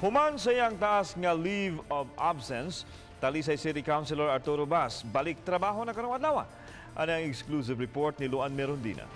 Human sa iyang taas nga leave of absence, Talisay City Councilor Arturo Bas, balik trabaho na karong adlaw. Ano ang exclusive report ni Luan Merondina.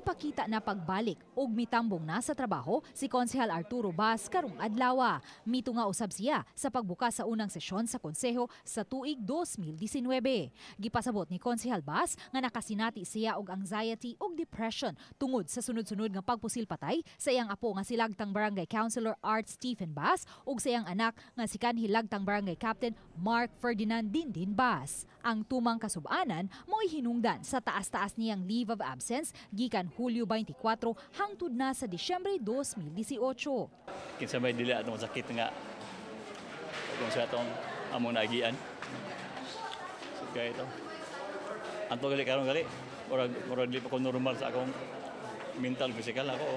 Pakita na pagbalik ug mitambong na sa trabaho si Konsehal Arturo Bas karong adlaw. Mito nga usab siya sa pagbukas sa unang sesyon sa konseho sa tuig 2019. Gipasabot ni Konsehal Bas nga nakasinati siya og anxiety ug depression tungod sa sunod-sunod nga pagpusil-patay sa iyang apo nga si Lagtang Barangay Councilor Art Stephen Bas ug sa iyang anak nga si kanhi Lagtang Barangay Captain Mark Ferdinand Dindin Bas. Ang tumang kasub-anan mo'y hinungdan sa taas-taas niyang leave of absence gikan Hulyo 24 hangtod na sa Disyembre 2018. Kinsa may dili atong sakit nga kung sa atong among naagian. So kaya ito. Anto gali karon gali murag dili pa ko normal sa akong mental physical ako.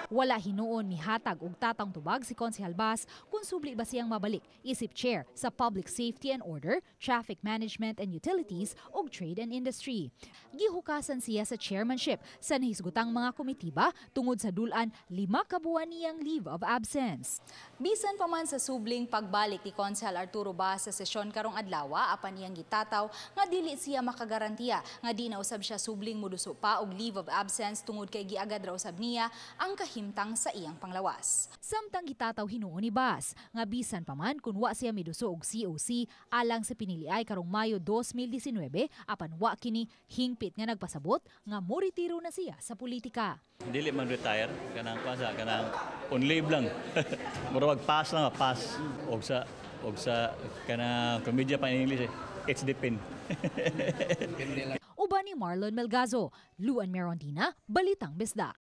Wala hinuon mihatag og tatang tubag si Konsehal Bas kung subli ba siyang mabalik isip chair sa Public Safety and Order, Traffic Management and Utilities ug Trade and Industry. Gihukasan siya sa chairmanship sa nahisgutang mga komitiba tungod sa dulan 5 ka buwan niyang leave of absence. Bisan pa man sa subling pagbalik ni Konsehal Arturo Bas sa sesyon karong adlaw, apan iyang gitataw nga dili siya makagarantiya nga di na usab siya subling moduso pa og leave of absence tungod kay giagad ra usab niya ang himtang sa iyang panglawas. Samtang gitataw hinuon ni Bas nga bisan pa man kun wa siya miduso og COC alang sa piniliay karong Mayo 2019 apan wa kini hingpit nga nagpasabot nga moretiro na siya sa politika. Dili man retire kanang pasa kanang on leave lang. Murag pass lang pass og sa kanang komedya pa in English it's depend. Uban ni Marlon Melgazo, Luan Merondina, Balitang Bisdak.